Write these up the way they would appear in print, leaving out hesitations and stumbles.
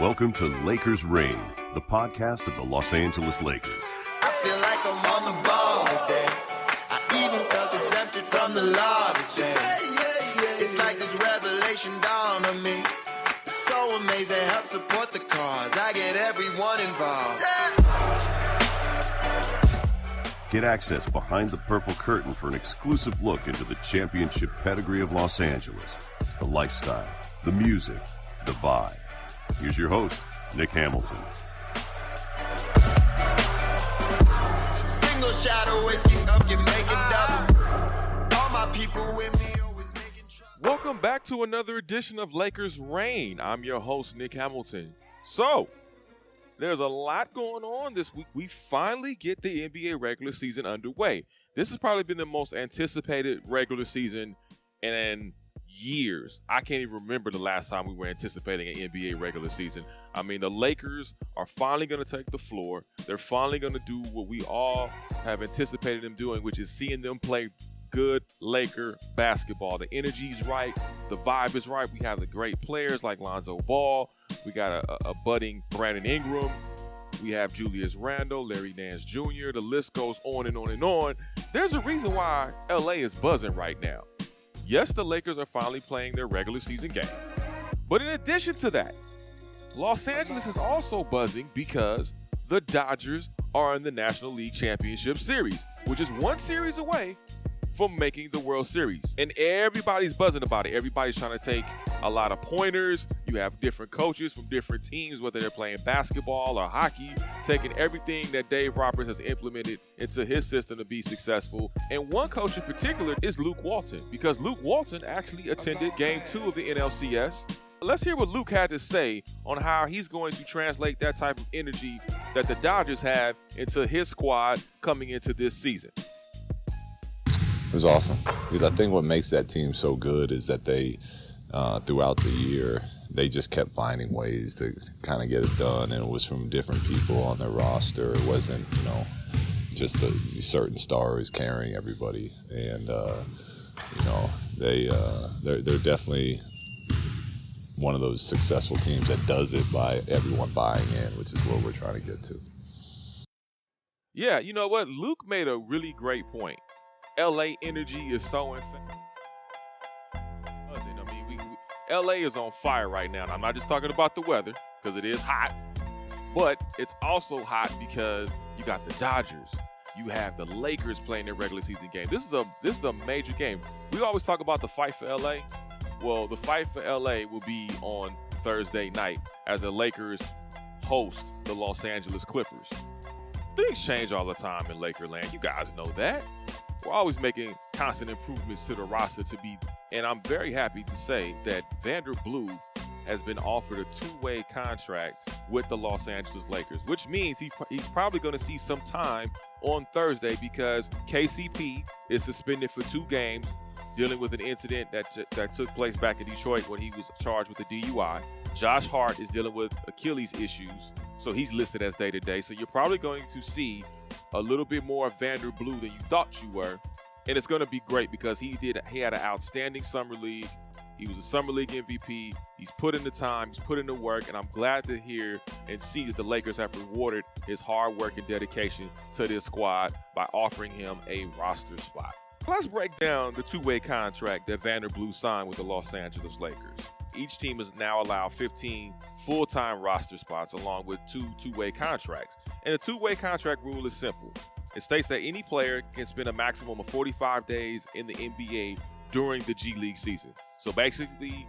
Welcome to Lakers Reign, the podcast of the Los Angeles Lakers. I feel like I'm on the ball today. I even felt exempted from the law today. It's like this revelation dawned on me. It's so amazing, help support the cause. I get everyone involved. Get access behind the purple curtain for an exclusive look into the championship pedigree of Los Angeles, the lifestyle, the music, the vibe. Here's your host, Nick Hamilton. Single shot of whiskey, can make it double. All my people with me always making trouble. Welcome back to another edition of Lakers Reign. I'm your host, Nick Hamilton. So, there's a lot going on this week. We finally get the NBA regular season underway. This has probably been the most anticipated regular season in years. I can't even remember the last time we were anticipating an NBA regular season. I mean, the Lakers are finally going to take the floor. They're finally going to do what we all have anticipated them doing, which is seeing them play good Laker basketball. The energy's right. The vibe is right. We have the great players like Lonzo Ball. We got a budding Brandon Ingram. We have Julius Randle, Larry Nance Jr. The list goes on and on and on. There's a reason why LA is buzzing right now. Yes, the Lakers are finally playing their regular season game. But in addition to that, Los Angeles is also buzzing because the Dodgers are in the National League Championship Series, which is one series away from making the World Series. And everybody's buzzing about it. Everybody's trying to take a lot of pointers. You have different coaches from different teams, whether they're playing basketball or hockey, taking everything that Dave Roberts has implemented into his system to be successful. And one coach in particular is Luke Walton, because Luke Walton actually attended Game 2 of the NLCS. Let's hear what Luke had to say on how he's going to translate that type of energy that the Dodgers have into his squad coming into this season. It was awesome, because I think what makes that team so good is that they, throughout the year, they just kept finding ways to kind of get it done, and it was from different people on their roster. It wasn't, just the certain stars carrying everybody, and they're definitely one of those successful teams that does it by everyone buying in, which is what we're trying to get to. Yeah, you know what? Luke made a really great point. LA energy is so infectious. I mean, LA is on fire right now. And I'm not just talking about the weather, because it is hot, but it's also hot because you got the Dodgers. You have the Lakers playing their regular season game. This is a major game. We always talk about the fight for LA. Well, the fight for LA will be on Thursday night as the Lakers host the Los Angeles Clippers. Things change all the time in Lakerland. You guys know that. We're always making constant improvements to the roster and I'm very happy to say that Vander Blue has been offered a two-way contract with the Los Angeles Lakers, which means he's probably going to see some time on Thursday because KCP is suspended for 2 games dealing with an incident that took place back in Detroit when he was charged with a DUI. Josh Hart is dealing with Achilles issues, so he's listed as day-to-day. So you're probably going to see a little bit more of Vander Blue than you thought you were. And it's going to be great because he had an outstanding summer league. He was a summer league MVP. He's put in the time, he's put in the work, and I'm glad to hear and see that the Lakers have rewarded his hard work and dedication to this squad by offering him a roster spot. Let's break down the two-way contract that Vander Blue signed with the Los Angeles Lakers. Each team is now allowed 15 full-time roster spots along with 2 two-way contracts. And the two-way contract rule is simple. It states that any player can spend a maximum of 45 days in the NBA during the G League season. So basically,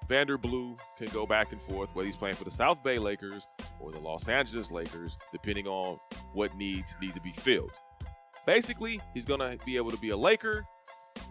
Vander Blue can go back and forth whether he's playing for the South Bay Lakers or the Los Angeles Lakers, depending on what needs to be filled. Basically, he's going to be able to be a Laker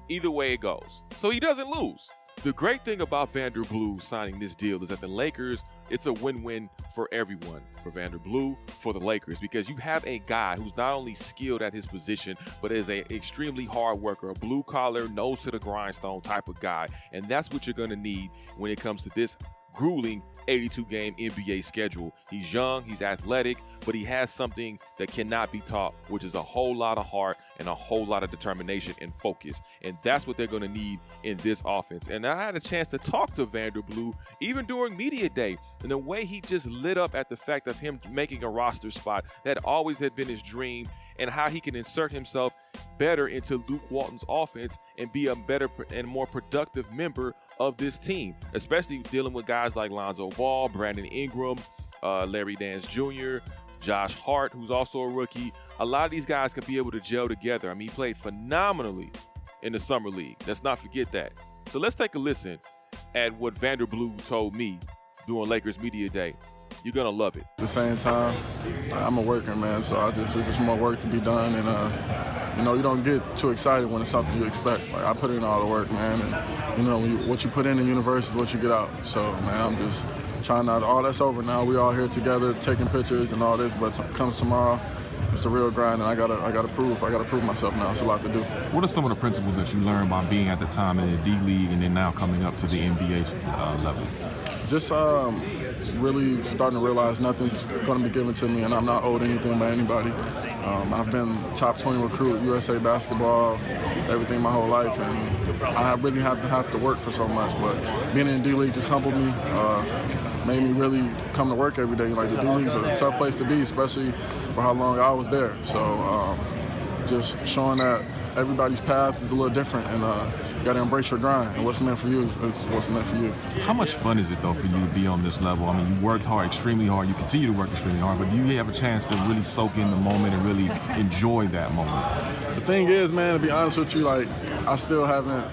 either way it goes. So he doesn't lose. The great thing about Vander Blue signing this deal is that the Lakers, it's a win-win for everyone, for Vander Blue, for the Lakers, because you have a guy who's not only skilled at his position, but is an extremely hard worker, a blue-collar, nose-to-the-grindstone type of guy, and that's what you're going to need when it comes to this grueling 82-game NBA schedule. He's young, he's athletic, but he has something that cannot be taught, which is a whole lot of heart and a whole lot of determination and focus. And that's what they're going to need in this offense. And I had a chance to talk to Vander Blue even during media day, and the way he just lit up at the fact of him making a roster spot that always had been his dream, and how he can insert himself better into Luke Walton's offense and be a better and more productive member of this team, especially dealing with guys like Lonzo Ball, Brandon Ingram, Larry Nance Jr., Josh Hart, who's also a rookie. A lot of these guys could be able to gel together. I mean, he played phenomenally in the Summer League. Let's not forget that. So let's take a listen at what Vander Blue told me during Lakers Media Day. You're going to love it. At the same time, I'm a worker, man, so there's just more work to be done, and, you don't get too excited when it's something you expect. Like, I put in all the work, man, and, what you put in the universe is what you get out. So, man, I'm just trying not, all that's over now. We all here together taking pictures and all this, but comes tomorrow, it's a real grind, and I gotta prove myself now. It's a lot to do. What are some of the principles that you learned by being at the time in the D League and then now coming up to the NBA level? Just really starting to realize nothing's going to be given to me, and I'm not owed anything by anybody. I've been top 20 recruit, USA basketball, everything my whole life, and I really have to work for so much. But being in the D League just humbled me, made me really come to work every day. Like, the D League's a tough place to be, especially for how long I was there. So just showing that everybody's path is a little different, and you got to embrace your grind. And what's meant for you is what's meant for you. How much fun is it, though, for you to be on this level? I mean, you worked hard, extremely hard. You continue to work extremely hard, but do you have a chance to really soak in the moment and really enjoy that moment? The thing is, man, to be honest with you, like, I still haven't,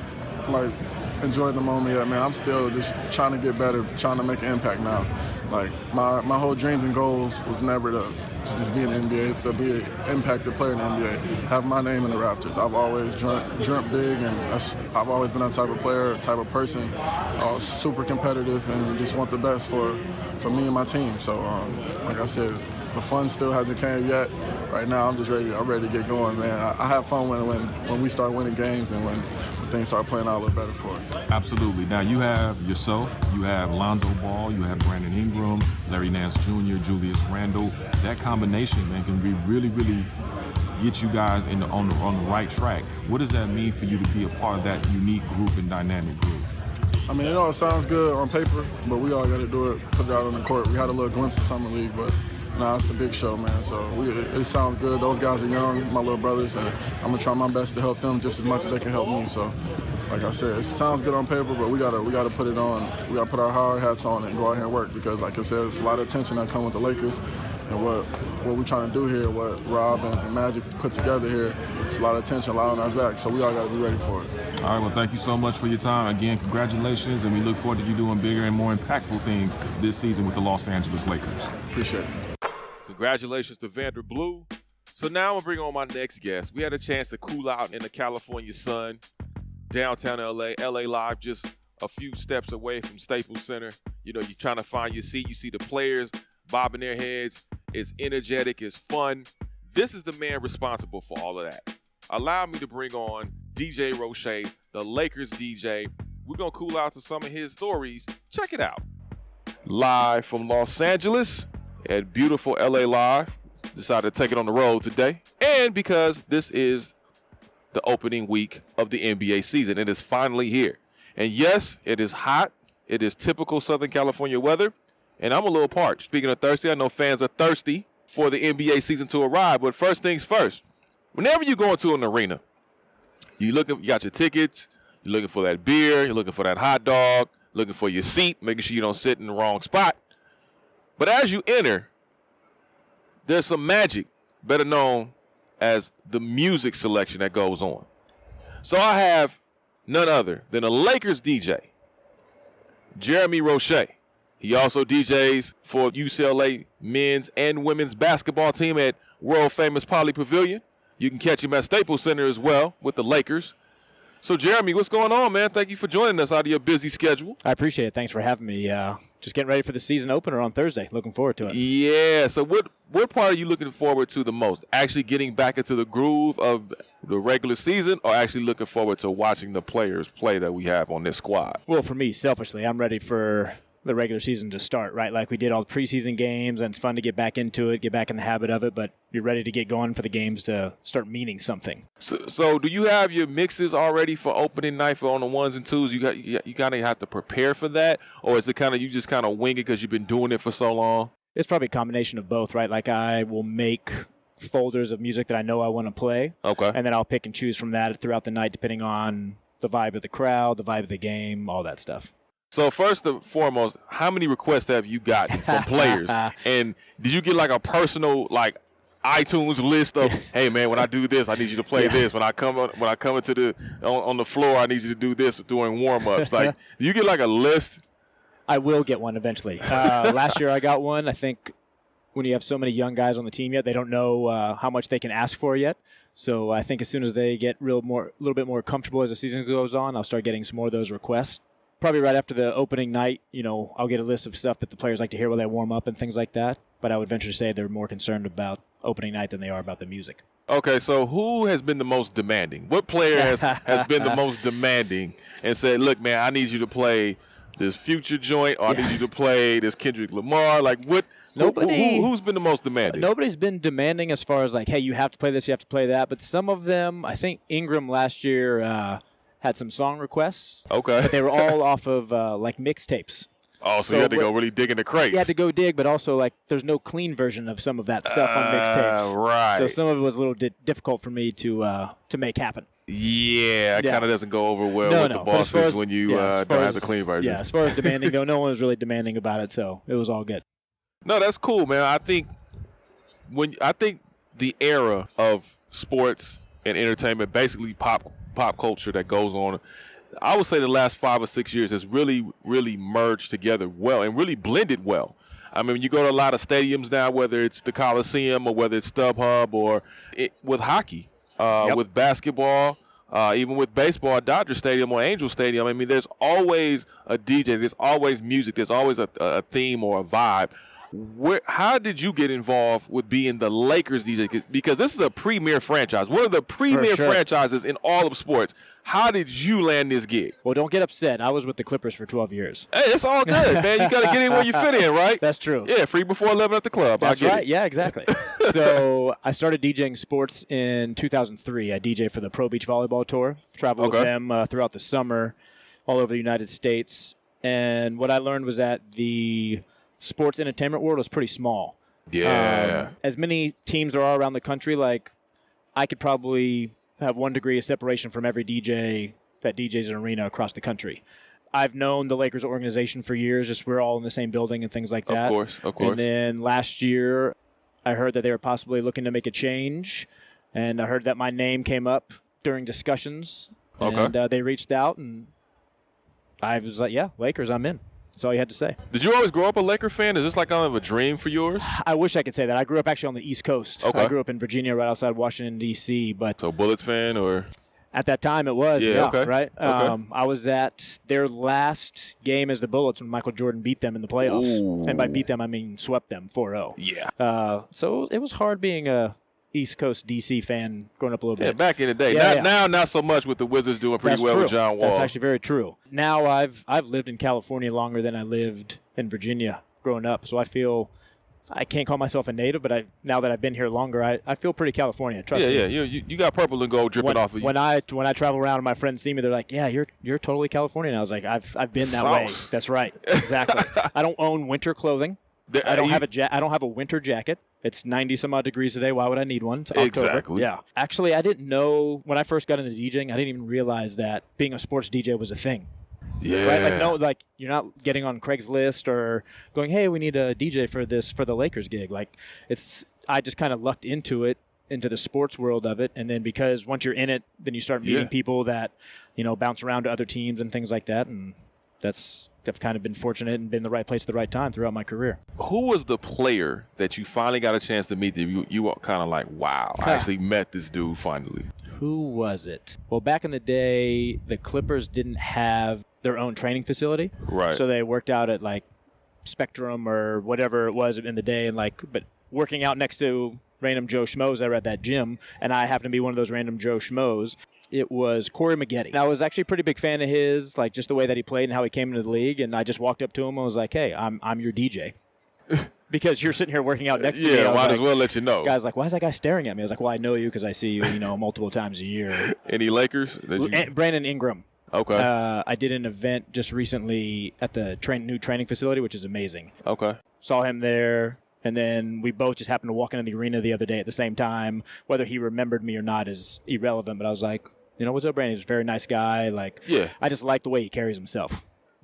enjoyed the moment yet, man. I'm still just trying to get better, trying to make an impact now. Like, my whole dreams and goals was never to just be in the NBA. It's to be an impacted player in the NBA, have my name in the rafters. I've always dreamt big, and I've always been that type of player, type of person, super competitive, and just want the best for me and my team. So, like I said, the fun still hasn't came yet. Right now, I'm ready to get going, man. I have fun when we start winning games and when things start playing out a little better for us. Absolutely. Now, you have yourself, you have Lonzo Ball, you have Brandon Ingram, Larry Nance Jr., Julius Randle. That combination, man, can be really, really get you guys on the right track. What does that mean for you to be a part of that unique group and dynamic group? I mean, it all sounds good on paper, but we all got to do it, put it out on the court. We had a little glimpse of Summer League, but now it's the big show, man. So it sounds good. Those guys are young, my little brothers, and I'm going to try my best to help them just as much as they can help me. So, like I said, it sounds good on paper, but we gotta put it on. We gotta put our hard hats on and go out here and work, because, like I said, it's a lot of attention that comes with the Lakers, and what we're trying to do here, what Rob and Magic put together here, it's a lot of attention, a lot on our back. So we all gotta be ready for it. All right, well, thank you so much for your time. Again, congratulations, and we look forward to you doing bigger and more impactful things this season with the Los Angeles Lakers. Appreciate it. Congratulations to Vander Blue. So now I'm gonna bring on my next guest. We had a chance to cool out in the California sun, downtown LA Live, just a few steps away from Staples Center. You're trying to find your seat. You see the players bobbing their heads. It's energetic, it's fun. This is the man responsible for all of that. Allow me to bring on DJ Roueche, the Lakers DJ. We're gonna cool out to some of his stories. Check it out. Live from Los Angeles at beautiful LA Live. Decided to take it on the road today. And because this is the opening week of the NBA season. It is finally here. And yes, it is hot. It is typical Southern California weather. And I'm a little parched. Speaking of thirsty, I know fans are thirsty for the NBA season to arrive. But first things first, whenever you go into an arena, you got your tickets, you're looking for that beer, you're looking for that hot dog, looking for your seat, making sure you don't sit in the wrong spot. But as you enter, there's some magic, better known as the music selection that goes on. So I have none other than a Lakers DJ, Jeremy Roueche. He also DJs for UCLA men's and women's basketball team at world famous Poly Pavilion. You can catch him at Staples Center as well with the Lakers. So Jeremy, what's going on, man? Thank you for joining us out of your busy schedule. I appreciate it. Thanks for having me. Just getting ready for the season opener on Thursday. Looking forward to it. Yeah. So what part are you looking forward to the most? Actually getting back into the groove of the regular season, or actually looking forward to watching the players play that we have on this squad? Well, for me, selfishly, I'm ready for the regular season to start, right? Like we did all the preseason games, and it's fun to get back into it, get back in the habit of it, but you're ready to get going for the games to start meaning something. So do you have your mixes already for opening night for on the ones and twos? You kind of have to prepare for that, or is it kind of you just kind of wing it because you've been doing it for so long? It's probably a combination of both, right? Like I will make folders of music that I know I want to play, Okay. and then I'll pick and choose from that throughout the night, depending on the vibe of the crowd, the vibe of the game, all that stuff. So first and foremost, how many requests have you gotten from players? And did you get like a personal like iTunes list of, hey man, when I do this, I need you to play this. When I come into the on the floor, I need you to do this during warm-ups. Like, do you get like a list? I will get one eventually. Last year I got one. I think when you have so many young guys on the team yet, they don't know how much they can ask for yet. So I think as soon as they get a little bit more comfortable as the season goes on, I'll start getting some more of those requests. Probably right after the opening night, I'll get a list of stuff that the players like to hear while they warm up and things like that. But I would venture to say they're more concerned about opening night than they are about the music. Okay, so who has been the most demanding? What player has been the most demanding and said, look, man, I need you to play this Future joint, or I need you to play this Kendrick Lamar? Like, what? Who's been the most demanding? Nobody's been demanding as far as like, hey, you have to play this, you have to play that. But some of them, I think Ingram last year had some song requests. Okay. But they were all off of like mixtapes. Oh, so you had to go really dig in the crates. You had to go dig, but also like there's no clean version of some of that stuff on mixtapes. Right. So some of it was a little difficult for me to make happen. Yeah, it kind of doesn't go over well with the bosses when you don't have the clean version. Yeah, as far as demanding though, no one was really demanding about it, so it was all good. No, that's cool, man. I think the era of sports and entertainment, basically pop culture that goes on, I would say the last 5 or 6 years has really, really merged together well and really blended well. I mean, you go to a lot of stadiums now, whether it's the Coliseum or whether it's StubHub or with hockey, with basketball, even with baseball, Dodger Stadium or Angel Stadium. I mean, there's always a DJ, there's always music, there's always a theme or a vibe. How did you get involved with being the Lakers DJ? Because this is a premier franchise, one of the premier franchises in all of sports. How did you land this gig? Well, don't get upset. I was with the Clippers for 12 years. Hey, it's all good, man. You got to get in where you fit in, right? That's true. Yeah, free before 11 at the club. That's I get right. it. Yeah, exactly. So I started DJing sports in 2003. I DJ for the Pro Beach Volleyball Tour. Traveled with them throughout the summer all over the United States. And what I learned was that the sports entertainment world is pretty small. Yeah. As many teams there are around the country, like I could probably have 1 degree of separation from every DJ that DJs an arena across the country. I've known the Lakers organization for years, just we're all in the same building and things like that. Of course. And then last year, I heard that they were possibly looking to make a change, and I heard that my name came up during discussions. And they reached out, and I was like, yeah, Lakers, I'm in. That's all you had to say. Did you always grow up a Laker fan? Is this like kind of a dream for yours? I wish I could say that. I grew up actually on the East Coast. Okay. I grew up in Virginia, right outside Washington, D.C. But So Bullets fan or? At that time it was, right? Okay. I was at their last game as the Bullets when Michael Jordan beat them in the playoffs. Ooh. And by beat them, I mean swept them 4-0. Yeah. So it was hard being a East Coast D.C. fan growing up a little bit. Yeah, back in the day. Yeah, Now, not so much with the Wizards doing pretty well with John Wall. That's actually very true. Now I've lived in California longer than I lived in Virginia growing up, so I feel I can't call myself a native, but now that I've been here longer, I feel pretty California. Trust me. Yeah. You got purple and gold dripping off of you. When I travel around and my friends see me, they're like, "Yeah, you're totally Californian." I was like, "I've been that way." That's right, exactly. I don't own winter clothing. I don't have a winter jacket. It's 90 some odd degrees today. Why would I need one? It's October. Exactly. Yeah. Actually, I didn't know when I first got into DJing. I didn't even realize that being a sports DJ was a thing. Yeah. Right? Like you're not getting on Craigslist or going, "Hey, we need a DJ for the Lakers gig." Like I just kind of lucked into the sports world of it, and then because once you're in it, then you start meeting people that bounce around to other teams and things like that, and I've kind of been fortunate and been in the right place at the right time throughout my career. Who was the player that you finally got a chance to meet that you were kind of like, wow, I actually met this dude finally? Who was it? Well, back in the day, the Clippers didn't have their own training facility. Right. So they worked out at like Spectrum or whatever it was in the day, and but working out next to random Joe Schmoes that were at that gym, and I happened to be one of those random Joe Schmoes. it was Corey Maggette. I was actually a pretty big fan of his, like just the way that he played and how he came into the league. And I just walked up to him and was like, hey, I'm your DJ. Because you're sitting here working out next to me. Yeah, might as well let you know. Guy's like, why is that guy staring at me? I was like, well, I know you because I see you, multiple times a year. Any Lakers? Brandon Ingram. Okay. I did an event just recently at the new training facility, which is amazing. Okay. Saw him there, and then we both just happened to walk into the arena the other day at the same time. Whether he remembered me or not is irrelevant, but I was like, what's up, Brandon? He's a very nice guy. Like, yeah. I just like the way he carries himself.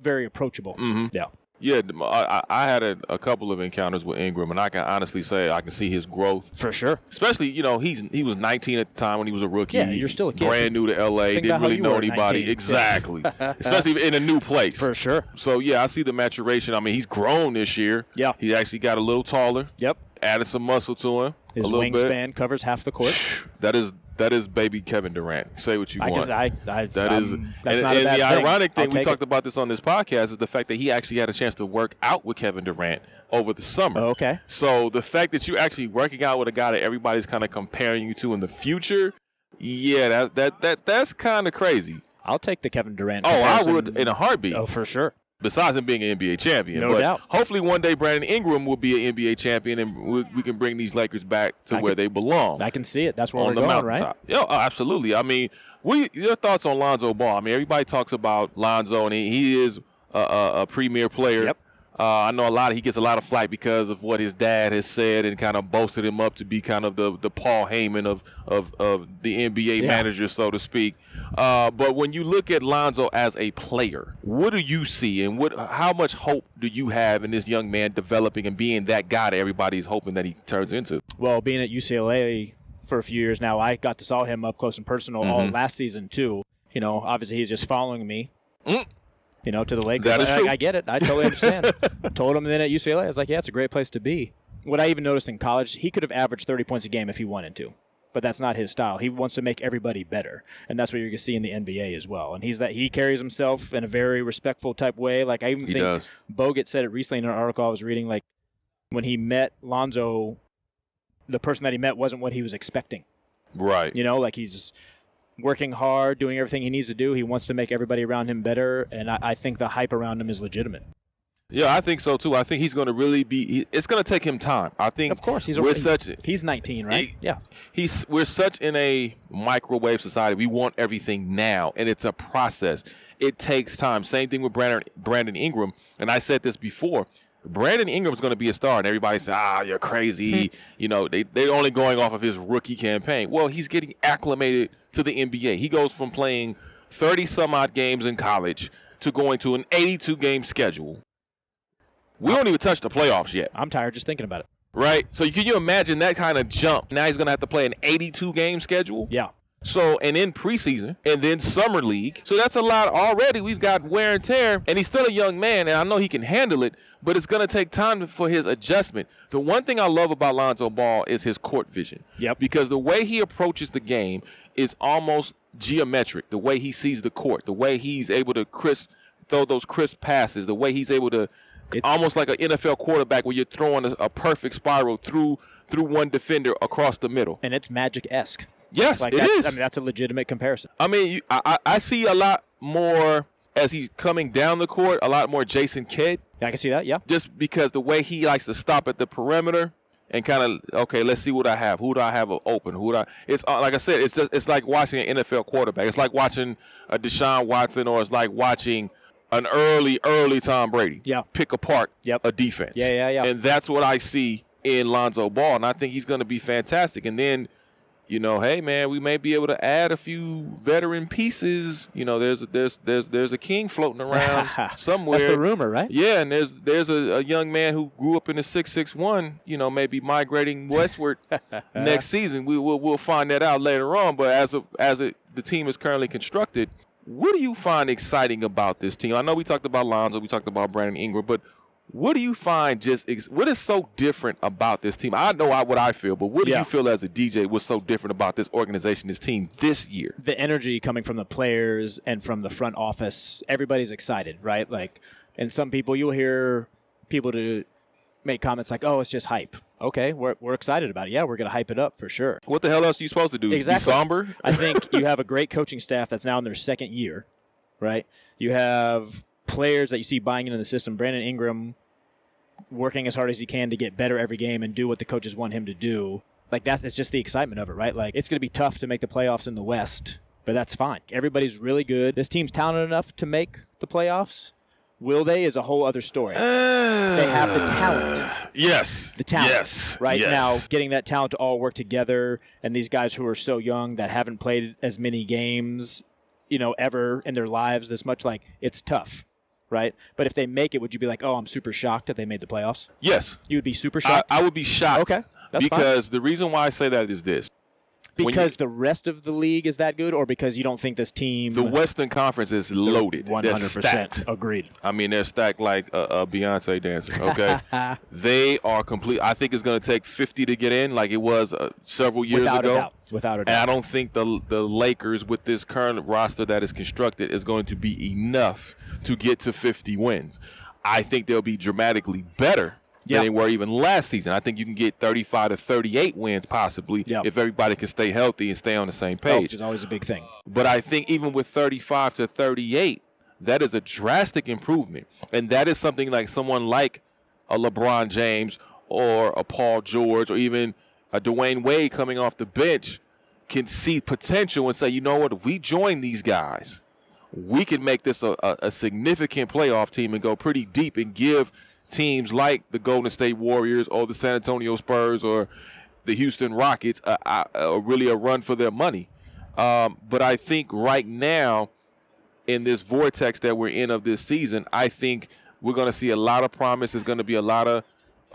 Very approachable. Mm-hmm. Yeah. Yeah, I had a couple of encounters with Ingram, and I can honestly say I can see his growth. For sure. Especially, he was 19 at the time when he was a rookie. Yeah, you're still a kid. Brand new to L.A., didn't really know anybody. 19. Exactly. Especially in a new place. For sure. So, yeah, I see the maturation. I mean, he's grown this year. Yeah. He actually got a little taller. Yep. Added some muscle to him. His a little wingspan bit. Covers half the court. That is baby Kevin Durant. Say what you want. That's and not a bad the thing. ironic thing, I'll we take talked it. about this on this podcast, is the fact that he actually had a chance to work out with Kevin Durant over the summer. Okay. So the fact that you're actually working out with a guy that everybody's kind of comparing you to in the future, yeah, that's kind of crazy. I'll take the Kevin Durant. Oh, I comparison. would in a heartbeat. Oh, for sure. Besides him being an NBA champion. No doubt. Hopefully one day Brandon Ingram will be an NBA champion, and we can bring these Lakers back to where they belong. I can see it. That's where on we're the going, right? mountaintop. Yeah, absolutely. I mean, your thoughts on Lonzo Ball? I mean, everybody talks about Lonzo, and he is a premier player. Yep. I know he gets a lot of flack because of what his dad has said and kind of boasted him up to be kind of the Paul Heyman of the NBA manager, so to speak. But when you look at Lonzo as a player, what do you see, and how much hope do you have in this young man developing and being that guy that everybody's hoping that he turns into? Well, being at UCLA for a few years now, I got to saw him up close and personal all last season too. Obviously he's just following me. To the Lakers. That is true. I get it. I totally understand. Told him then at UCLA, I was like, yeah, it's a great place to be. What I even noticed in college, he could have averaged 30 points a game if he wanted to. But that's not his style. He wants to make everybody better. And that's what you're going to see in the NBA as well. And he carries himself in a very respectful type way. Like, I even think Bogut said it recently in an article I was reading, like, when he met Lonzo, the person that he met wasn't what he was expecting. Right. Like he's working hard, doing everything he needs to do. He wants to make everybody around him better, and I think the hype around him is legitimate. Yeah, I think so too. I think he's going to really be. It's going to take him time. I think. Of course, he's 19, right? We're such in a microwave society. We want everything now, and it's a process. It takes time. Same thing with Brandon Ingram. And I said this before. Brandon Ingram's going to be a star, and everybody says, you're crazy. They're only going off of his rookie campaign. Well, he's getting acclimated to the NBA. He goes from playing 30-some-odd games in college to going to an 82-game schedule. We don't even touch the playoffs yet. I'm tired just thinking about it. Right? So can you imagine that kind of jump? Now he's going to have to play an 82-game schedule? Yeah. So, and then preseason, and then summer league. So that's a lot already. We've got wear and tear, and he's still a young man, and I know he can handle it, but it's going to take time for his adjustment. The one thing I love about Lonzo Ball is his court vision. Yep. Because the way he approaches the game is almost geometric. The way he sees the court, the way he's able to throw those crisp passes, the way he's able to, almost like an NFL quarterback where you're throwing a perfect spiral through one defender across the middle. And it's Magic-esque. Yes, it is. I mean, that's a legitimate comparison. I mean, I see a lot more as he's coming down the court, a lot more Jason Kidd. I can see that, yeah. Just because the way he likes to stop at the perimeter and kind of, okay, let's see what I have. Who do I have open? It's like I said, it's like watching an NFL quarterback. It's like watching a Deshaun Watson, or it's like watching an early Tom Brady. Yeah. Pick apart a defense. Yeah. And that's what I see in Lonzo Ball, and I think he's going to be fantastic. And then, hey man, we may be able to add a few veteran pieces. There's a king floating around somewhere. That's the rumor, right? Yeah, and there's a young man who grew up in the 661. Maybe migrating westward next season. We'll find that out later on. But the team is currently constructed, what do you find exciting about this team? I know we talked about Lonzo, we talked about Brandon Ingram, but what do you find what is so different about this team? I know what I feel, but what do you feel as a DJ what's so different about this organization, this team this year? The energy coming from the players and from the front office, everybody's excited, right? Like, and some people, you'll hear people make comments like, "Oh, it's just hype." Okay, we're excited about it. Yeah, we're going to hype it up for sure. What the hell else are you supposed to do? Exactly. Be somber? I think you have a great coaching staff that's now in their second year, right? You have players that you see buying into the system. Brandon Ingram working as hard as he can to get better every game and do what the coaches want him to do. Like, it's just the excitement of it, right? Like, it's going to be tough to make the playoffs in the West, but that's fine. Everybody's really good. This team's talented enough to make the playoffs. Will they is a whole other story. They have the talent. Yes. The talent. Yes. Right yes. now, getting that talent to all work together, and these guys who are so young that haven't played as many games, ever in their lives this much, like, it's tough, right? But if they make it, would you be like, oh, I'm super shocked that they made the playoffs? Yes. You would be super shocked? I would be shocked. Okay. That's because fine. The reason why I say that is this. Because the rest of the league is that good, or because you don't think this team... The Western Conference is loaded. 100%. Agreed. I mean, they're stacked like a Beyonce dancer, okay? They are complete. I think it's going to take 50 to get in like it was several years ago. Without a doubt. And I don't think the Lakers, with this current roster that is constructed, is going to be enough to get to 50 wins. I think they'll be dramatically better than they were even last season. I think you can get 35 to 38 wins possibly if everybody can stay healthy and stay on the same page. Which is always a big thing. But I think even with 35 to 38, that is a drastic improvement. And that is something like someone like a LeBron James or a Paul George or even a Dwayne Wade coming off the bench can see potential and say, you know what, if we join these guys, we can make this a significant playoff team and go pretty deep and give teams like the Golden State Warriors or the San Antonio Spurs or the Houston Rockets really a run for their money. But I think right now in this vortex that we're in of this season, I think we're going to see a lot of promise. There's going to be a lot of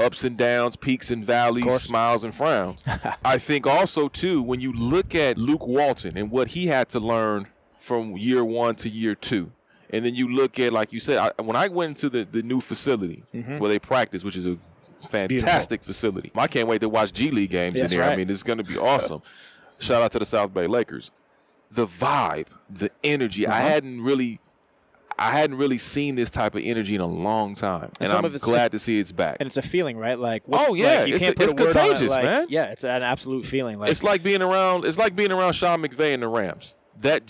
ups and downs, peaks and valleys, smiles and frowns. I think also, too, when you look at Luke Walton and what he had to learn from year one to year two, and then you look at, like you said, when I went into the new facility where they practice, which is a fantastic facility. I can't wait to watch G League games in there. Right. I mean, it's going to be awesome. Shout out to the South Bay Lakers. The vibe, the energy, I hadn't really seen this type of energy in a long time, and I'm glad to see it's back. And it's a feeling, right? Like, you can't put a word on it, like, man. Yeah, it's an absolute feeling. Like, it's like being around Sean McVay and the Rams. That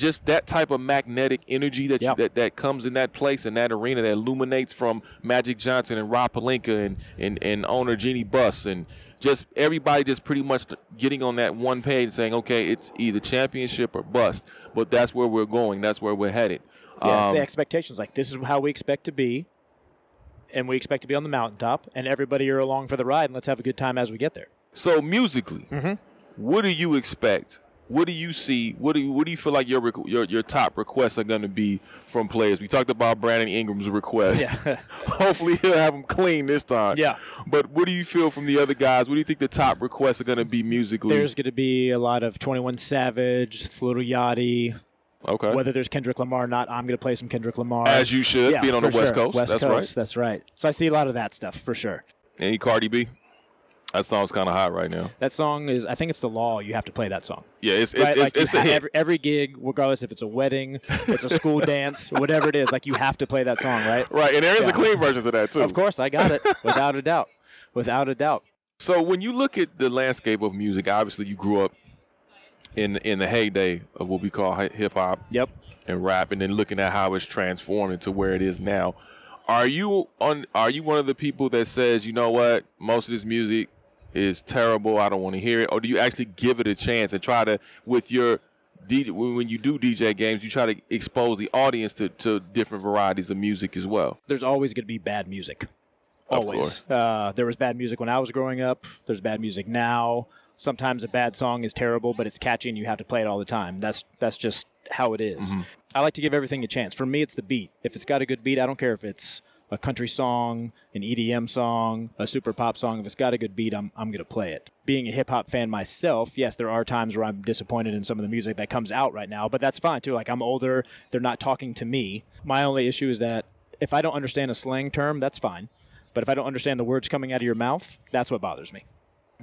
type of magnetic energy that comes in that place, in that arena, that illuminates from Magic Johnson and Rob Pelinka and owner Jeannie Buss, and just everybody just pretty much getting on that one page saying, okay, it's either championship or bust, but that's where we're going, that's where we're headed. Yeah, it's the expectations. Like, this is how we expect to be, and we expect to be on the mountaintop, and everybody are along for the ride, and let's have a good time as we get there. So musically, what do you expect? What do you see? What do you feel like your top requests are going to be from players? We talked about Brandon Ingram's request. Yeah. Hopefully he'll have them clean this time. Yeah. But what do you feel from the other guys? What do you think the top requests are going to be musically? There's going to be a lot of 21 Savage, Little Yachty. Okay. Whether there's Kendrick Lamar or not, I'm going to play some Kendrick Lamar. As you should, being on the West Coast. West Coast, that's right. So I see a lot of that stuff for sure. Any Cardi B? That song's kind of hot right now. That song is, I think it's the law. You have to play that song. Yeah, it's a hit. Every gig, regardless if it's a wedding, it's a school dance, whatever it is, like you have to play that song, right? Right, and there is a clean version to that too. Of course, I got it, without a doubt, without a doubt. So when you look at the landscape of music, obviously you grew up in the heyday of what we call hip hop. Yep. And rap, and then looking at how it's transformed into where it is now. Are you one of the people that says, you know what, most of this music is terrible, I don't want to hear it, or do you actually give it a chance and try to, with your DJ, when you do DJ games, you try to expose the audience to different varieties of music as well? There's always going to be bad music. Always. Of course. There was bad music when I was growing up. There's bad music now. Sometimes a bad song is terrible, but it's catchy and you have to play it all the time. That's just how it is. I like to give everything a chance. For me, it's the beat. If it's got a good beat, I don't care if it's a country song, an EDM song, a super pop song. If it's got a good beat, I'm going to play it. Being a hip-hop fan myself, yes, there are times where I'm disappointed in some of the music that comes out right now, but that's fine, too. Like, I'm older. They're not talking to me. My only issue is that if I don't understand a slang term, that's fine. But if I don't understand the words coming out of your mouth, that's what bothers me.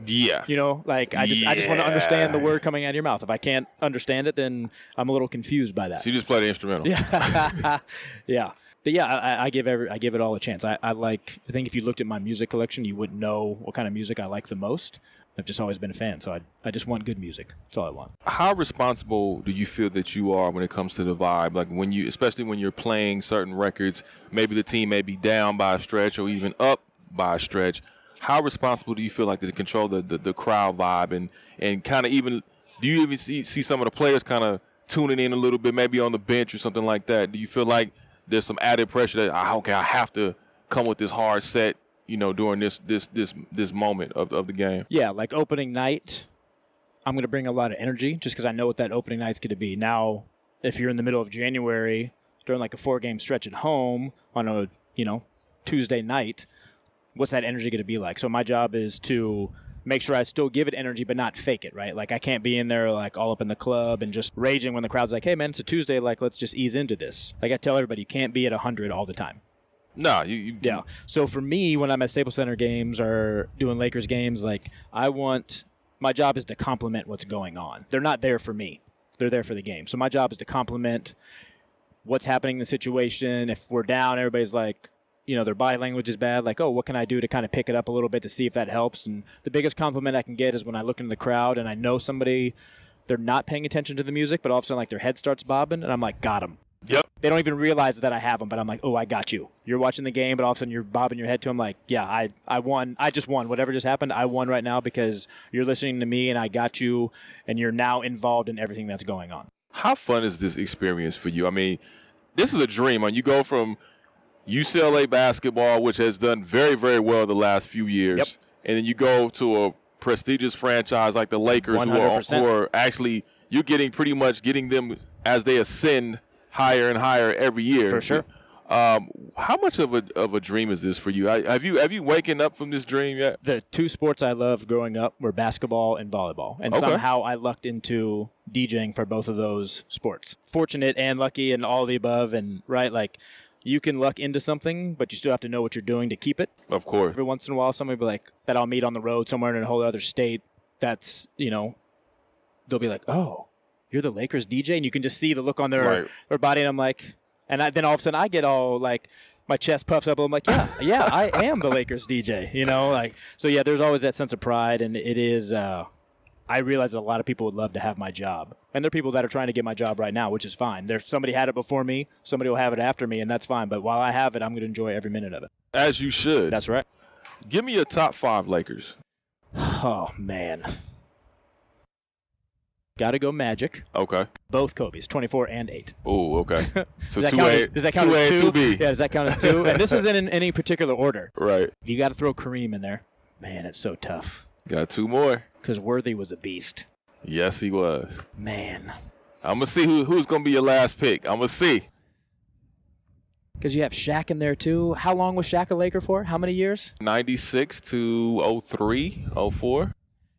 Yeah. You know, like, I just want to understand the word coming out of your mouth. If I can't understand it, then I'm a little confused by that. So you just play the instrumental. Yeah. Yeah. But yeah, I give it all a chance. I think if you looked at my music collection, you wouldn't know what kind of music I like the most. I've just always been a fan, so I just want good music. That's all I want. How responsible do you feel that you are when it comes to the vibe? Like especially when you're playing certain records, maybe the team may be down by a stretch or even up by a stretch. How responsible do you feel like to control the crowd vibe and kind of even, do you even see some of the players kind of tuning in a little bit, maybe on the bench or something like that? Do you feel like there's some added pressure that, okay, I have to come with this hard set, during this moment of the game? Yeah, like opening night, I'm going to bring a lot of energy just because I know what that opening night's going to be. Now, if you're in the middle of January during like a 4-game stretch at home on a, Tuesday night, what's that energy going to be like? So my job is to make sure I still give it energy but not fake it, right? Like I can't be in there like all up in the club and just raging when the crowd's like, hey man, it's a Tuesday, like let's just ease into this. Like I tell everybody, you can't be at 100 all the time. No, yeah. So for me, when I'm at Staples Center games or doing Lakers games, like my job is to complement what's going on. They're not there for me. They're there for the game. So my job is to complement what's happening in the situation. If we're down, everybody's like, their body language is bad. Like, oh, what can I do to kind of pick it up a little bit to see if that helps? And the biggest compliment I can get is when I look into the crowd and I know somebody, they're not paying attention to the music, but all of a sudden like their head starts bobbing and I'm like, got them. Yep. They don't even realize that I have them, but I'm like, oh, I got you. You're watching the game, but all of a sudden you're bobbing your head to them like, yeah, I won. I just won. Whatever just happened, I won right now because you're listening to me and I got you, and you're now involved in everything that's going on. How fun is this experience for you? I mean, this is a dream. You go from UCLA basketball, which has done very, very well the last few years, yep, and then you go to a prestigious franchise like the Lakers, who are actually, you're pretty much getting them as they ascend higher and higher every year. For sure. How much of a dream is this for you? Have you waken up from this dream yet? The two sports I loved growing up were basketball and volleyball, and somehow I lucked into DJing for both of those sports. Fortunate and lucky and all the above, and right, like you can luck into something, but you still have to know what you're doing to keep it. Of course. Every once in a while, somebody will be like, that I'll meet on the road somewhere in a whole other state, that's, they'll be like, oh, you're the Lakers DJ? And you can just see the look on their body, and I'm like, then all of a sudden I get all like, my chest puffs up, I'm like, yeah, I am the Lakers DJ, so yeah, there's always that sense of pride, and it is, I realize that a lot of people would love to have my job. And there are people that are trying to get my job right now, which is fine. Somebody had it before me, somebody will have it after me, and that's fine. But while I have it, I'm going to enjoy every minute of it. As you should. That's right. Give me your top 5 Lakers. Oh, man. Got to go Magic. Okay. Both Kobe's, 24 and 8. Oh, okay. So does 2A, does that count as 2? 2B. Yeah, does that count as 2? And this isn't in any particular order. Right. You got to throw Kareem in there. Man, it's so tough. Got 2 more. Because Worthy was a beast. Yes, he was. Man. I'm going to see who's going to be your last pick. I'm going to see. Because you have Shaq in there, too. How long was Shaq a Laker for? How many years? 96 to 03, 04.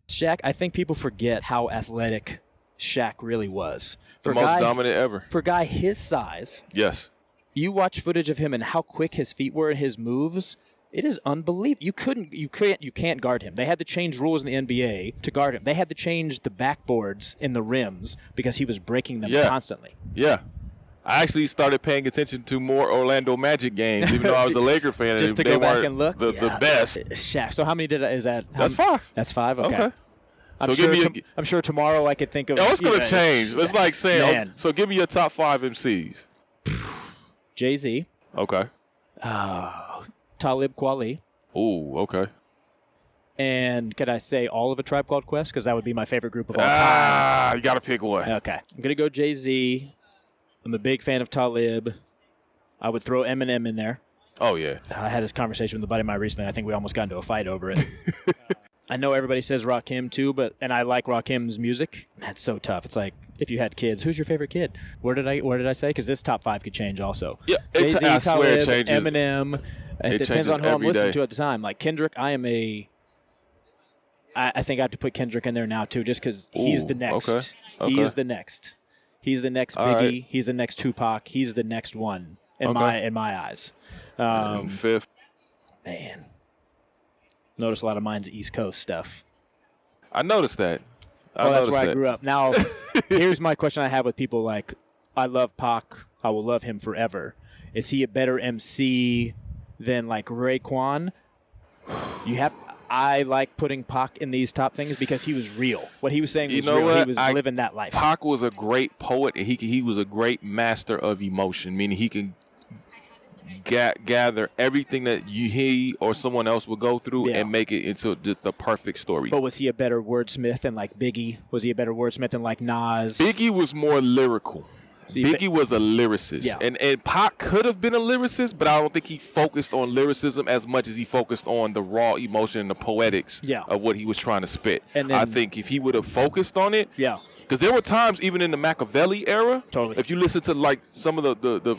Shaq, I think people forget how athletic Shaq really was. The most dominant ever. For a guy his size. Yes. You watch footage of him and how quick his feet were and his moves. It is unbelievable. You can't guard him. They had to change rules in the NBA to guard him. They had to change the backboards in the rims because he was breaking them constantly. Yeah. I actually started paying attention to more Orlando Magic games, even though I was a Laker fan. Just to go back and look? The best. Shaq. So how many is that? That's 5. That's 5? Okay. I'm sure tomorrow I could think of... Oh, it's going to change. It's like saying, so give me your top 5 MCs. Jay-Z. Okay. Talib Kweli. Ooh, okay. And could I say all of A Tribe Called Quest? Because that would be my favorite group of all time. You got to pick one. Okay. I'm going to go Jay-Z. I'm a big fan of Talib. I would throw Eminem in there. Oh, yeah. I had this conversation with a buddy of mine recently. I think we almost got into a fight over it. I know everybody says Rakim too, and I like Rakim's music. That's so tough. It's like, if you had kids, who's your favorite kid? Where did I say? Because this top 5 could change also. Yeah, Jay-Z, I swear it changes. Eminem. It depends on who I'm listening to at the time. Like Kendrick, I think I have to put Kendrick in there now too, just because he's the next. Okay. He's the next. He's the next Biggie. Right. He's the next Tupac. He's the next one in my eyes. 5th. Man. Notice a lot of mine's East Coast stuff. I noticed that. That's where I grew up. Now, here's my question I have with people like, I love Pac. I will love him forever. Is he a better MC than like Raekwon? I like putting Pac in these top things because he was real. What he was saying was real. He was living that life. Pac was a great poet, and he was a great master of emotion, meaning he can gather everything that he or someone else would go through and make it into the perfect story. But was he a better wordsmith than like Biggie? Was he a better wordsmith than like Nas? Biggie was more lyrical. Biggie was a lyricist, and Pac could have been a lyricist, but I don't think he focused on lyricism as much as he focused on the raw emotion and the poetics of what he was trying to spit. And then, I think if he would have focused on it, because there were times even in the Machiavelli era, if you listen to like some of the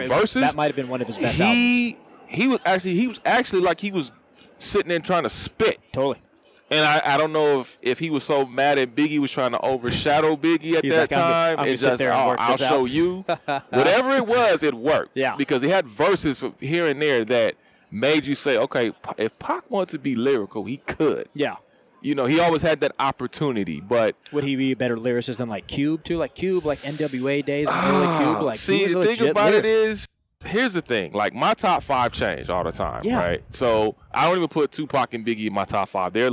verses, that might have been one of his best albums. He was actually like he was sitting there trying to spit. Totally. And I don't know if he was so mad at Biggie was trying to overshadow Biggie at that time. I'm and just, I'll show you. Whatever it was, it worked. Yeah. Because he had verses here and there that made you say, okay, if Pac wanted to be lyrical, he could. Yeah. You know, he always had that opportunity, but... Would he be a better lyricist than like Cube, too? Like Cube, like NWA days, and early Cube? Like, see, the thing about it is, here's the thing. Like, my top 5 change all the time, right? So, I don't even put Tupac and Biggie in my top 5. They're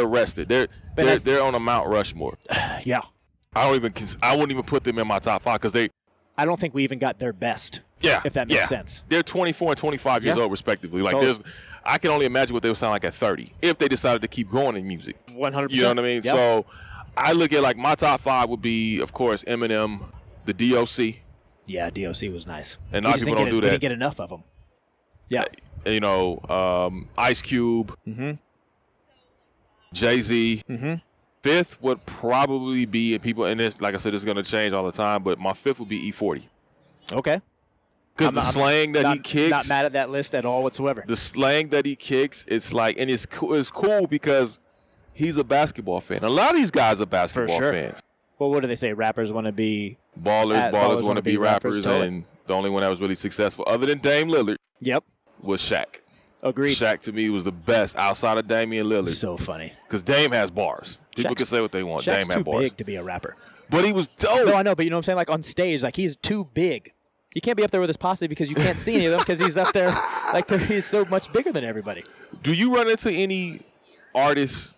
rested. They're on a Mount Rushmore. Yeah. I wouldn't even put them in my top 5 because I don't think we even got their best. Yeah. If that makes sense. They're 24 and 25 years old, respectively. Like, I can only imagine what they would sound like at 30 if they decided to keep going in music. 100%. You know what I mean? Yep. So, I look at, like, my top 5 would be, of course, Eminem, the DOC. Yeah, DOC was nice. And a lot of people don't do that. We didn't get enough of them. Yeah. You know, Ice Cube, Jay-Z. Fifth would probably be, and this, like I said, this is going to change all the time, but my fifth would be E40. Okay. Because the slang that he kicks. Not mad at that list at all whatsoever. The slang that he kicks, it's like, and it's cool because he's a basketball fan. A lot of these guys are basketball fans. Well, what do they say? Rappers want to be ballers want to be rappers, totally. And the only one that was really successful, other than Dame Lillard, was Shaq. Agreed. Shaq to me was the best outside of Damian Lillard. So funny. Because Dame has bars. People can say what they want. Shaq's Dame has bars. Too big to be a rapper. But he was dope. No, I know, but you know what I'm saying? Like on stage, like he's too big. You can't be up there with his posse because you can't see any of them because he's up there like he's so much bigger than everybody. Do you run into any artists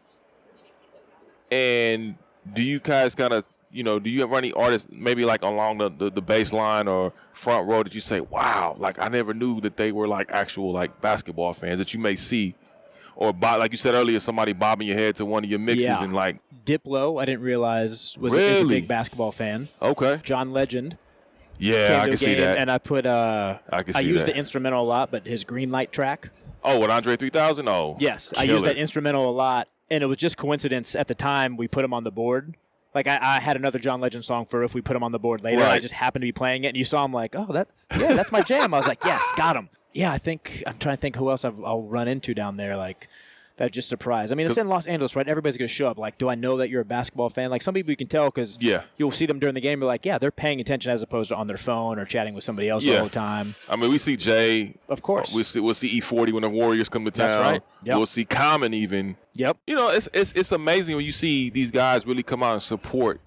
and do you guys kind of, you know, do you ever any artists maybe like along the baseline or front row that you say, wow, like I never knew that they were like actual like basketball fans that you may see? Or like you said earlier, somebody bobbing your head to one of your mixes and like... Diplo, I didn't realize was a big basketball fan. Okay. John Legend. Yeah, I can see that. And I put I used the instrumental a lot, but his Green Light track. Oh, with Andre 3000? Oh. Yes, I used that instrumental a lot, and it was just coincidence at the time we put him on the board. Like I had another John Legend song for if we put him on the board later. Right. I just happened to be playing it, and you saw him like, oh, that's my jam. I was like, yes, got him. Yeah, I'm trying to think who else I'll run into down there. Like that just surprised. I mean, it's in Los Angeles, right? Everybody's going to show up. Like, do I know that you're a basketball fan? Like, some people you can tell because you'll see them during the game. You're like, yeah, they're paying attention as opposed to on their phone or chatting with somebody else the whole time. I mean, we see Jay. Of course. We'll see E40 when the Warriors come to town. That's right. Yep. We'll see Common even. Yep. You know, it's amazing when you see these guys really come out and support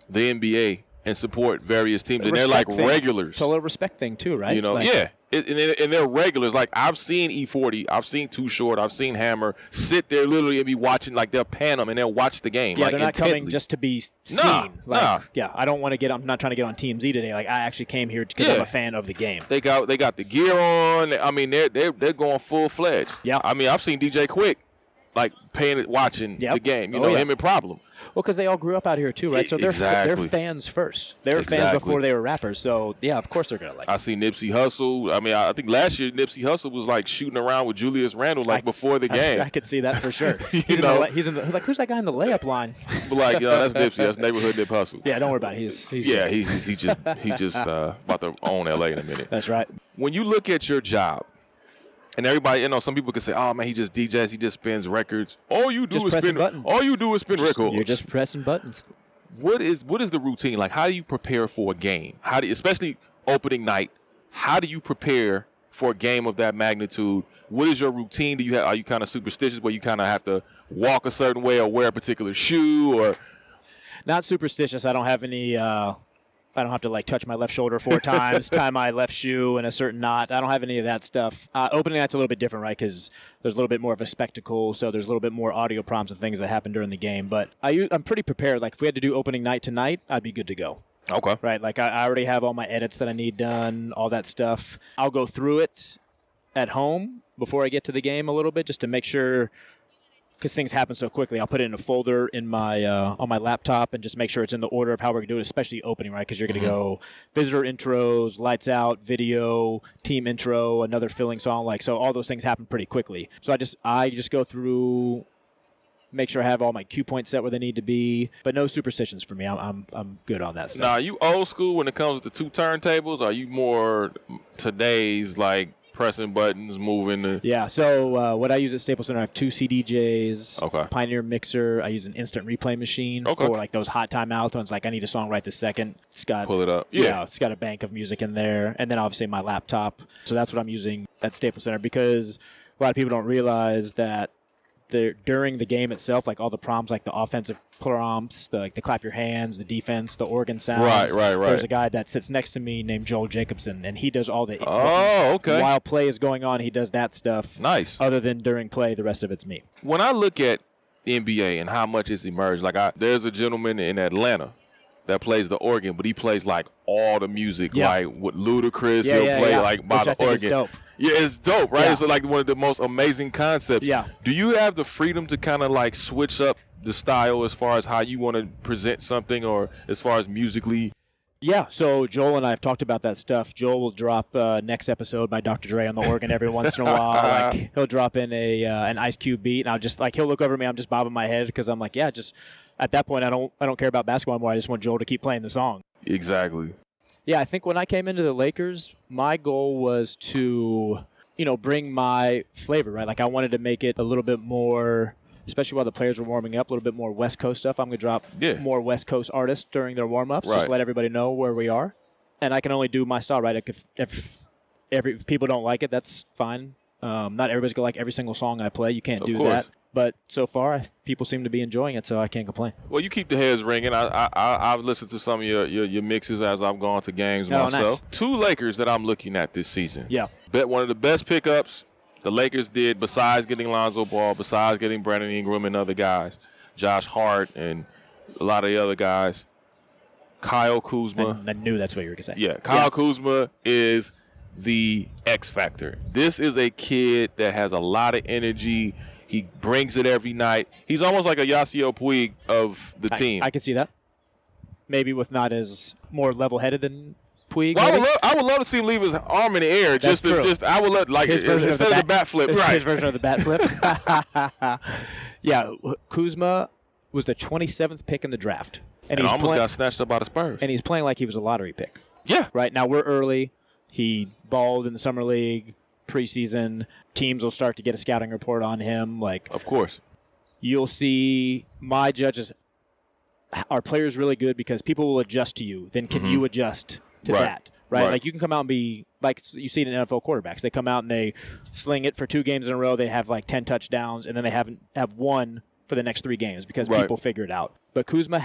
the NBA and support various teams. And they're like regulars. It's a little respect thing, too, right? You know, and they're regulars. Like, I've seen E40, I've seen Too Short, I've seen Hammer sit there literally and be watching, like, they'll pan them and they'll watch the game. Yeah, like, they're not coming just to be seen. Yeah, I don't want to I'm not trying to get on TMZ today. Like, I actually came here because I'm a fan of the game. They got the gear on. I mean, they're going full-fledged. Yeah. I mean, I've seen DJ Quick, like, watching the game. You know, him and Problem. Well, because they all grew up out here too, right? So they're fans first. They were fans before they were rappers. So yeah, of course they're gonna like it. I see Nipsey Hussle. I mean, I think last year Nipsey Hussle was like shooting around with Julius Randle before the game. I could see that for sure. He's in the like, who's that guy in the layup line? But like, that's Nipsey. That's neighborhood Nip Hussle. Yeah, don't worry about it. He's just about to own LA in a minute. That's right. When you look at your job. And everybody, you know, some people could say, "Oh man, he just DJs, he just spins records. All you do is spin records. You're just pressing buttons." What is the routine like? How do you prepare for a game? Especially opening night? How do you prepare for a game of that magnitude? What is your routine? Are you kind of superstitious where you kind of have to walk a certain way or wear a particular shoe or? Not superstitious. I don't have any I don't have to like touch my left shoulder 4 times, tie my left shoe in a certain knot. I don't have any of that stuff. Opening night's a little bit different, right? Because there's a little bit more of a spectacle, so there's a little bit more audio prompts and things that happen during the game. But I'm pretty prepared. Like if we had to do opening night tonight, I'd be good to go. Okay. Right. Like I already have all my edits that I need done, all that stuff. I'll go through it at home before I get to the game a little bit, just to make sure. Because things happen so quickly, I'll put it in a folder in my on my laptop and just make sure it's in the order of how we're going to do it, especially opening, right? Because you're going to go visitor intros, lights out, video, team intro, another filling song, like so. All those things happen pretty quickly. So I just go through, make sure I have all my cue points set where they need to be, but no superstitions for me. I'm good on that stuff. Now, are you old school when it comes to 2 turntables? Or are you more today's like pressing buttons, moving the... Yeah, so what I use at Staples Center, I have 2 CDJs, Okay. Pioneer mixer. I use an instant replay machine Okay. for like those hot timeouts ones. Like I need a song right this second. It's got Pull it up. Yeah, it's got a bank of music in there, and then obviously my laptop. So that's what I'm using at Staples Center, because a lot of people don't realize that during the game itself, like all the prompts, like the offensive prompts, the clap your hands, the defense, the organ sounds. Right. There's a guy that sits next to me named Joel Jacobson, and he does all the. Oh, okay. While play is going on, he does that stuff. Nice. Other than during play, the rest of it's me. When I look at NBA and how much it's emerged, like there's a gentleman in Atlanta that plays the organ, but he plays like all the music, like with Ludacris, he'll play like by the organ. Dope. Yeah, it's dope, right? Yeah. It's like one of the most amazing concepts. Yeah. Do you have the freedom to kind of like switch up the style as far as how you want to present something, or as far as musically? Yeah, so Joel and I have talked about that stuff. Joel will drop next episode by Dr. Dre on the organ every once in a while. Like he'll drop in an Ice Cube beat, and I'll just like he'll look over at me. I'm just bobbing my head because I'm like, yeah, just at that point I don't care about basketball anymore. I just want Joel to keep playing the song. Exactly. Yeah, I think when I came into the Lakers, my goal was to, bring my flavor, right? Like I wanted to make it a little bit more, especially while the players were warming up, a little bit more West Coast stuff. I'm going to drop more West Coast artists during their warm-ups, just let everybody know where we are. And I can only do my style, right? Like if people don't like it, that's fine. Not everybody's going to like every single song I play. You can't do that. But so far, people seem to be enjoying it, so I can't complain. Well, you keep the heads ringing. I've listened to some of your mixes as I've gone to games myself. Nice. 2 Lakers that I'm looking at this season. Yeah. Bet one of the best pickups the Lakers did, besides getting Lonzo Ball, besides getting Brandon Ingram and other guys, Josh Hart and a lot of the other guys, Kyle Kuzma. I knew that's what you were going to say. Yeah, Kyle Kuzma is the X factor. This is a kid that has a lot of energy. He brings it every night. He's almost like a Yasiel Puig of the team. I can see that. Maybe with not as more level-headed than Puig. Well, I would love to see him leave his arm in the air. I would let instead of the bat flip. His version of the bat flip. Yeah, Kuzma was the 27th pick in the draft, and he almost got snatched up by the Spurs. And he's playing like he was a lottery pick. Yeah. Right now we're early. He balled in the summer league. Preseason, teams will start to get a scouting report on him. Like, of course, you'll see my judges. Are players really good because people will adjust to you? Then can you adjust to that? Right? Like you can come out and be like you see it in NFL quarterbacks. They come out and they sling it for 2 games in a row. They have like 10 touchdowns, and then they have one for the next 3 games because people figure it out. But Kuzma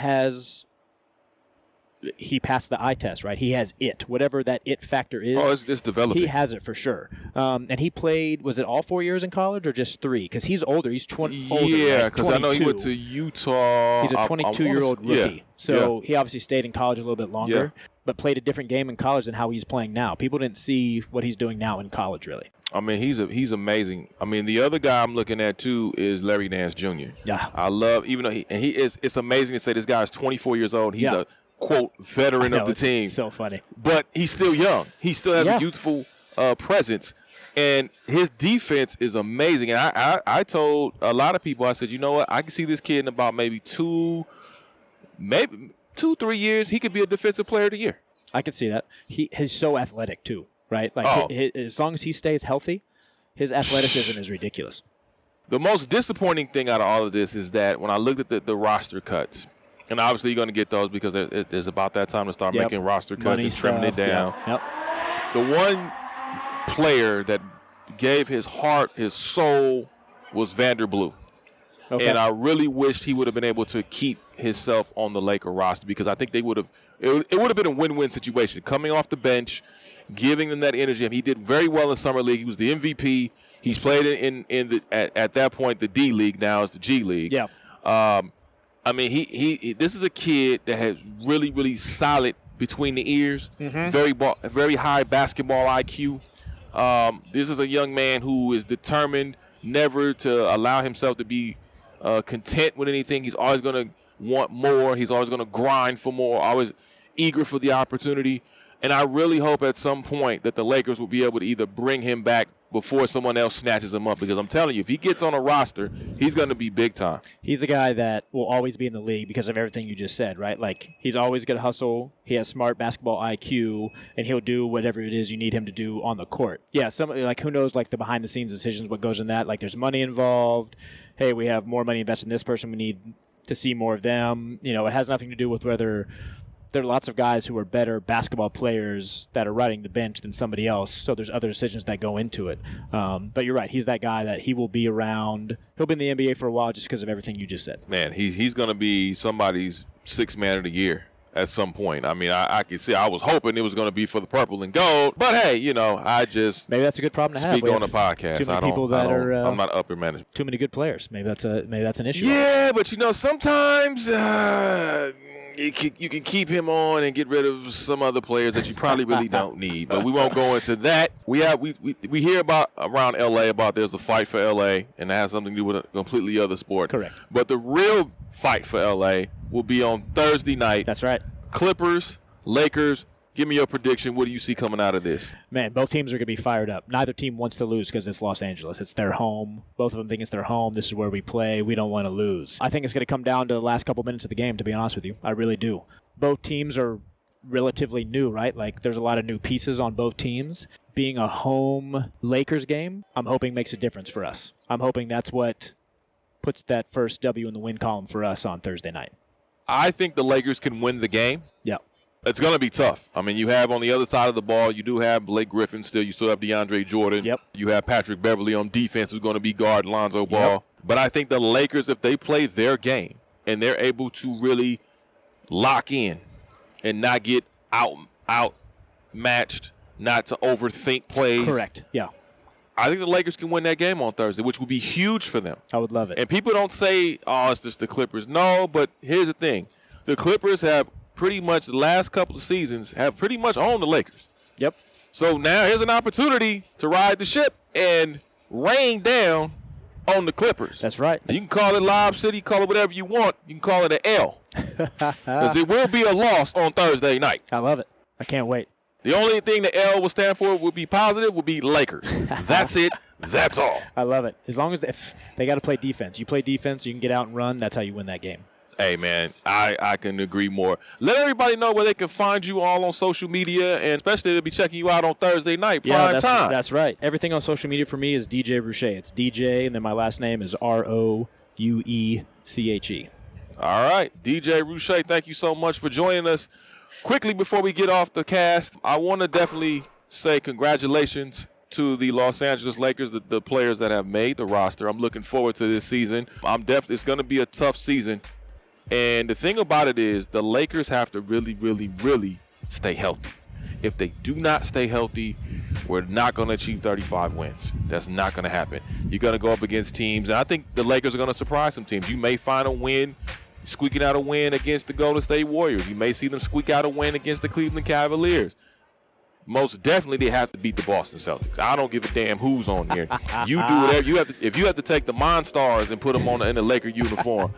he passed the eye test, right? He has it. Whatever that it factor is. Oh, it's developing. He has it for sure. And he played, was it all 4 years in college or just 3? Because he's older. He's 20. Yeah, because I know he went to Utah. He's a 22-year-old rookie. So he obviously stayed in college a little bit longer, but played a different game in college than how he's playing now. People didn't see what he's doing now in college, really. I mean, he's amazing. I mean, the other guy I'm looking at, too, is Larry Nance Jr. Yeah. I love, even though it's amazing to say this guy is 24 years old. He's a quote veteran of the team. So funny. But he's still young. He still has a youthful presence, and his defense is amazing. And I told a lot of people, I said, you know what? I can see this kid in about maybe 2, 3 years. He could be a defensive player of the year. I can see that. He's so athletic too, right? Like as long as he stays healthy, his athleticism is ridiculous. The most disappointing thing out of all of this is that when I looked at the roster cuts. And obviously you're going to get those because it's about that time to start making roster cuts and trimming it down. The one player that gave his heart, his soul, was Vander Blue. Okay. And I really wished he would have been able to keep himself on the Laker roster because I think they would have it would have been a win-win situation. Coming off the bench, giving them that energy. I mean, he did very well in Summer League. He was the MVP. He's played at that point the D League. Now it's the G League. Yeah. I mean, he this is a kid that has really, really solid between the ears. Mm-hmm. Very high basketball IQ. This is a young man who is determined never to allow himself to be content with anything. He's always going to want more. He's always going to grind for more. Always eager for the opportunity. And I really hope at some point that the Lakers will be able to either bring him back before someone else snatches him up. Because I'm telling you, if he gets on a roster, he's going to be big time. He's a guy that will always be in the league because of everything you just said, right? Like, he's always going to hustle. He has smart basketball IQ, and he'll do whatever it is you need him to do on the court. Yeah, like, who knows, like, the behind-the-scenes decisions, what goes in that. Like, there's money involved. Hey, we have more money invested in this person. We need to see more of them. You know, it has nothing to do with whether there are lots of guys who are better basketball players that are riding the bench than somebody else, so there's other decisions that go into it. But you're right. He's that guy that he will be around. He'll be in the NBA for a while just because of everything you just said. Man, he's going to be somebody's sixth man of the year at some point. I mean, I can see. I was hoping it was going to be for the purple and gold, but hey, you know, I just maybe that's a good problem to have. Speak on the podcast. Too many people that are. I'm not upper management. Too many good players. Maybe that's an issue. Yeah, but you know, sometimes you can keep him on and get rid of some other players that you probably really don't need. But we won't go into that. We hear about around LA about there's a fight for LA, and that has something to do with a completely other sport. Correct. But the real fight for LA will be on Thursday night. That's right. Clippers, Lakers. Give me your prediction. What do you see coming out of this? Man, both teams are going to be fired up. Neither team wants to lose because it's Los Angeles. It's their home. Both of them think it's their home. This is where we play. We don't want to lose. I think it's going to come down to the last couple minutes of the game, to be honest with you. I really do. Both teams are relatively new, right? Like, there's a lot of new pieces on both teams. Being a home Lakers game, I'm hoping makes a difference for us. I'm hoping that's what puts that first W in the win column for us on Thursday night. I think the Lakers can win the game. Yeah. It's going to be tough. I mean, you have on the other side of the ball, you do have Blake Griffin still. You still have DeAndre Jordan. Yep. You have Patrick Beverly on defense who's going to be guard Lonzo Ball. Yep. But I think the Lakers, if they play their game and they're able to really lock in and not get outmatched, not to overthink plays. Correct. Yeah. I think the Lakers can win that game on Thursday, which would be huge for them. I would love it. And people don't say, oh, it's just the Clippers. No, but here's the thing. The Clippers have pretty much the last couple of seasons have pretty much owned the Lakers. Yep. So now here's an opportunity to ride the ship and rain down on the Clippers. That's right. You can call it Lob City, call it whatever you want. You can call it an L. Because it will be a loss on Thursday night. I love it. I can't wait. The only thing the L will stand for would be positive, would be Lakers. That's it. That's all. I love it. As long as if they got to play defense. You play defense, you can get out and run. That's how you win that game. Hey, man, I can agree more. Let everybody know where they can find you all on social media, and especially they'll be checking you out on Thursday night, prime time. That's right. Everything on social media for me is DJ Roueche. It's DJ, and then my last name is Roueche. All right, DJ Roueche, thank you so much for joining us. Quickly, before we get off the cast, I want to definitely say congratulations to the Los Angeles Lakers, the players that have made the roster. I'm looking forward to this season. It's going to be a tough season. And the thing about it is the Lakers have to really, really, really stay healthy. If they do not stay healthy, we're not going to achieve 35 wins. That's not going to happen. You're going to go up against teams, and I think the Lakers are going to surprise some teams. You may find a win, squeaking out a win against the Golden State Warriors. You may see them squeak out a win against the Cleveland Cavaliers. Most definitely, they have to beat the Boston Celtics. I don't give a damn who's on here. You do whatever you have to. If you have to take the Monstars and put them on in the Laker uniform,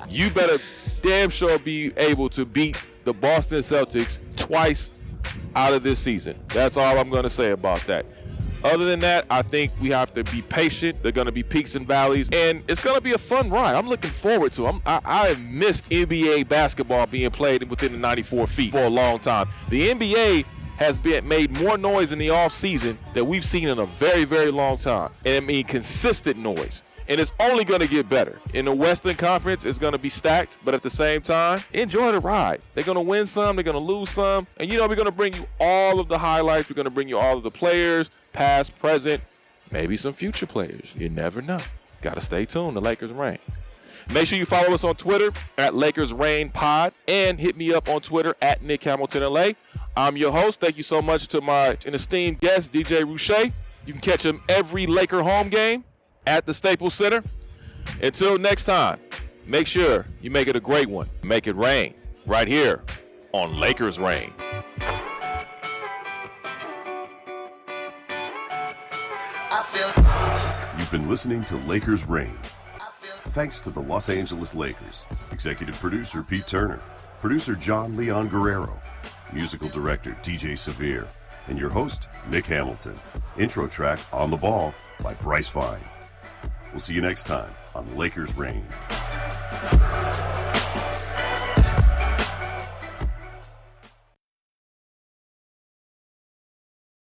you better damn sure be able to beat the Boston Celtics twice out of this season. That's all I'm going to say about that. Other than that, I think we have to be patient. They're going to be peaks and valleys, and it's going to be a fun ride. I'm looking forward to it. I have missed NBA basketball being played within the 94 feet for a long time. The NBA has made more noise in the offseason that we've seen in a very, very long time. And I mean consistent noise. And it's only going to get better. In the Western Conference, it's going to be stacked, but at the same time, enjoy the ride. They're going to win some, they're going to lose some. And, you know, we're going to bring you all of the highlights. We're going to bring you all of the players, past, present, maybe some future players. You never know. Got to stay tuned. The Lakers reign. Make sure you follow us on Twitter at LakersRainPod and hit me up on Twitter at Nick Hamilton LA. I'm your host. Thank you so much to my esteemed guest, DJ Roueche. You can catch him every Laker home game at the Staples Center. Until next time, make sure you make it a great one. Make it rain right here on Lakers Rain. You've been listening to Lakers Rain. Thanks to the Los Angeles Lakers. Executive producer Pete Turner. Producer John Leon Guerrero. Musical director DJ Severe. And your host, Nick Hamilton. Intro track On the Ball by Bryce Fine. We'll see you next time on Lakers Rain.